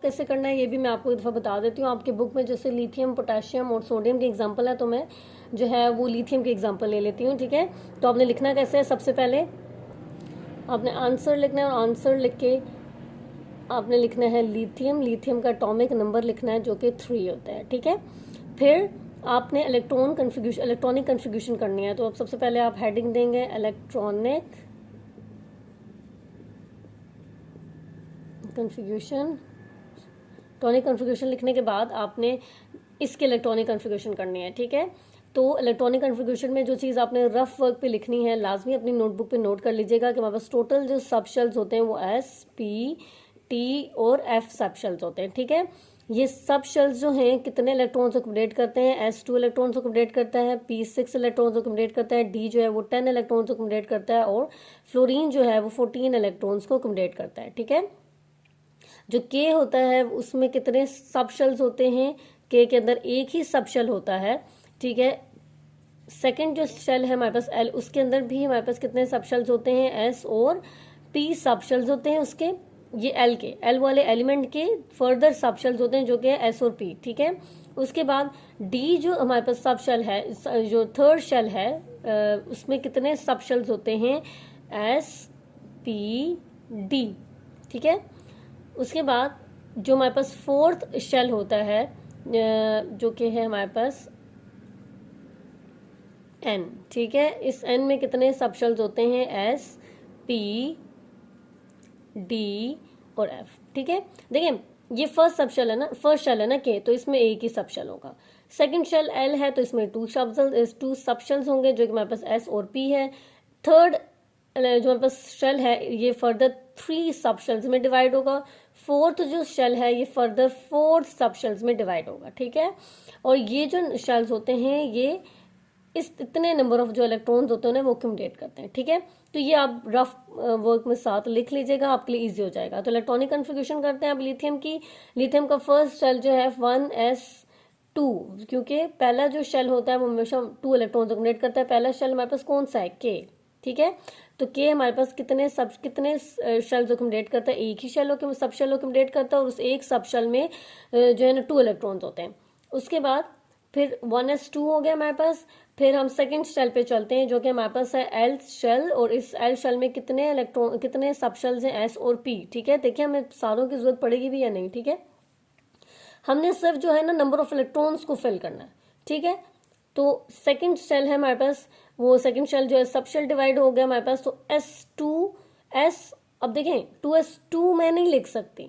कैसे करना है ये भी मैं आपको एक दफ़ा बता देती हूँ। आपके बुक में जैसे लिथियम, पोटेशियम और सोडियम के एग्जांपल है, तो मैं जो है वो लिथियम के एग्जांपल ले लेती हूँ, ठीक है। तो आपने लिखना कैसे है, सबसे पहले आपने आंसर लिखना है, और आंसर लिख के आपने लिखना है लिथियम। लिथियम का एटॉमिक नंबर लिखना है जो कि 3 होता है, ठीक है। फिर आपने इलेक्ट्रॉनिक कन्फिग्यूशन करनी है। तो अब सबसे पहले आप हेडिंग देंगे इलेक्ट्रॉनिक कन्फिग्यूशन। इलेक्ट्रॉनिक कन्फिग्यूशन लिखने के बाद आपने इसके इलेक्ट्रॉनिक कन्फिग्यूशन करनी है, ठीक है। तो इलेक्ट्रॉनिक कन्फिग्यूशन में जो चीज़ आपने रफ वर्क पे लिखनी है, लाजमी अपनी नोटबुक पे नोट कर लीजिएगा कि हमारे पास टोटल जो सब शेल्स होते हैं वो S, P, T और F सब शेल्स होते हैं, ठीक है। ये सब शेल्स जो हैं कितने इलेक्ट्रॉन्स को अकोमोडेट करते हैं, S2 इलेक्ट्रॉन्स को अकोमोडेट करता है, P 6 इलेक्ट्रॉन्स को अकोमोडेट करता है, D जो है वो 10 इलेक्ट्रॉन्स को अकोमोडेट करता है, और फ्लोरीन जो है वो 14 इलेक्ट्रॉन्स को अकोमोडेट करता है, ठीक है। जो K होता है उसमें कितने सब शेल्स होते हैं, K के अंदर एक ही सब शेल होता है, ठीक है। सेकंड जो शेल है हमारे पास L, उसके अंदर भी हमारे पास कितने सब शेल्स होते हैं, S और P सब शेल्स होते हैं उसके। ये L वाले एलिमेंट के फर्दर सब शेल्स होते हैं जो कि S और P, ठीक है। उसके बाद D जो हमारे पास सब शेल है, जो थर्ड शेल है, उसमें कितने सब शेल्स होते हैं, S, P, D, ठीक है। उसके बाद जो हमारे पास फोर्थ शेल होता है जो कि है हमारे पास N, ठीक है। इस N में कितने सब शेल्स होते हैं, S, P, D और F, ठीक है। देखिए ये फर्स्ट सब शेल है ना, फर्स्ट शेल है ना K, तो इसमें एक ही सब शेल होगा। सेकंड शेल L है तो इसमें टू सब शेल्स होंगे जो कि हमारे पास S और P है। थर्ड जो हमारे पास शेल है ये फर्दर 3 सब शेल्स में डिवाइड होगा। फोर्थ जो शेल है ये फर्दर 4 सब शेल्स में डिवाइड होगा, ठीक है। और ये जो शेल्स होते हैं ये इस इतने नंबर ऑफ जो इलेक्ट्रॉन्स होते हैं वो अकोमोडेट करते हैं, ठीक है। तो ये आप रफ वर्क में साथ लिख लीजिएगा, आपके लिए इजी हो जाएगा। तो इलेक्ट्रॉनिक कन्फिग्यूरेशन करते हैं अब लिथियम की। लिथियम का फर्स्ट शेल जो है 1s2, क्योंकि पहला जो शेल होता है वो हमेशा 2 इलेक्ट्रॉन्स अकोमोडेट करता है। पहला शेल हमारे पास कौन सा है, K, ठीक है। तो K हमारे पास कितने शेल्स अकोमोडेट करता है, एक ही सब शेल अकोमोडेट करता है, और उस एक सब शेल में जो है ना 2 इलेक्ट्रॉन्स होते हैं। उसके बाद फिर 1s2 हो गया हमारे पास। फिर हम सेकंड शेल पे चलते हैं जो कि हमारे पास है L शेल, और इस L शेल में कितने सब शेल्स हैं, S और P, ठीक है। देखिए हमें सारों की जरूरत पड़ेगी भी या नहीं, ठीक है। हमने सिर्फ जो है ना नंबर ऑफ इलेक्ट्रॉन्स को फिल करना है, ठीक है। तो सेकंड शेल है हमारे पास, वो सेकंड शेल जो है सब शेल डिवाइड हो गया हमारे पास, तो S2S। अब देखें 2s2 मैं नहीं लिख सकती,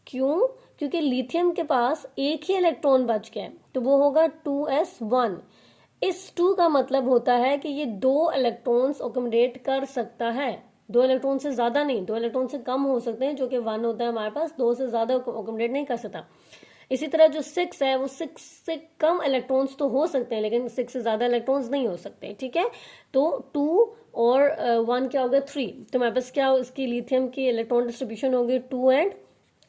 क्यों, क्योंकि लिथियम के पास एक ही इलेक्ट्रॉन बच गया है, तो वो होगा 2s1। इस 2 का मतलब होता है कि ये 2 इलेक्ट्रॉन्स अकोमोडेट कर सकता है, 2 इलेक्ट्रॉन से ज्यादा नहीं, 2 इलेक्ट्रॉन से कम हो सकते हैं, जो कि 1 होता है हमारे पास, 2 से ज्यादा अकोमोडेट नहीं कर सकता। इसी तरह जो 6 है वो 6 से कम इलेक्ट्रॉन्स तो हो सकते हैं, लेकिन 6 से ज्यादा इलेक्ट्रॉन्स नहीं हो सकते, ठीक है। तो 2 और 1 क्या होगा, 3। तो हमारे पास क्या इसकी लिथियम की इलेक्ट्रॉन डिस्ट्रीब्यूशन होगी 2 और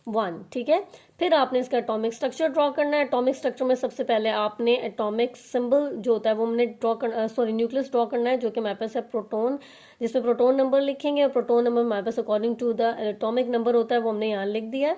1, ठीक है। फिर आपने इसका एटॉमिक स्ट्रक्चर ड्रॉ करना है। एटॉमिक स्ट्रक्चर में सबसे पहले आपने एटॉमिक सिंबल जो होता है वो हमने न्यूक्लियस ड्रॉ करना है, जो कि हमारे पास है प्रोटॉन, जिसमें प्रोटॉन नंबर लिखेंगे, और प्रोटॉन नंबर हमारे पास according to the atomic number होता है वो हमने यहाँ लिख दिया है,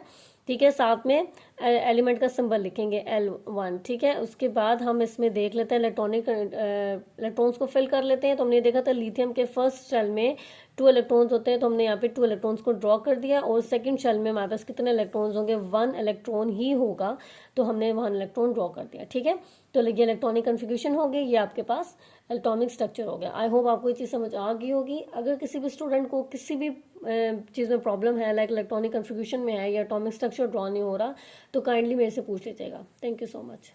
ठीक है। साथ में एलिमेंट का सिंबल लिखेंगे L1, ठीक है। उसके बाद हम इसमें देख लेते हैं इलेक्ट्रॉन्स को फिल कर लेते हैं। तो हमने देखा था लिथियम के फर्स्ट शेल में 2 इलेक्ट्रॉन्स होते हैं, तो हमने यहाँ पे 2 इलेक्ट्रॉन्स को ड्रॉ कर दिया, और सेकंड शेल में हमारे पास कितने इलेक्ट्रॉन्स होंगे, 1 इलेक्ट्रॉन ही होगा, तो हमने 1 इलेक्ट्रॉन ड्रॉ कर दिया, ठीक है। तो ये इलेक्ट्रॉनिक कन्फिग्यूरेशन हो गई, ये आपके पास एटॉमिक स्ट्रक्चर हो गया। आई होप आपको ये चीज़ समझ आ गई होगी। अगर किसी भी स्टूडेंट को किसी भी चीज़ में प्रॉब्लम है, लाइक इलेक्ट्रॉनिक कन्फिग्यूरेशन में है या एटॉमिक स्ट्रक्चर ड्रॉ नहीं हो रहा, तो काइंडली मेरे से पूछ लीजिएगा। Thank you so much.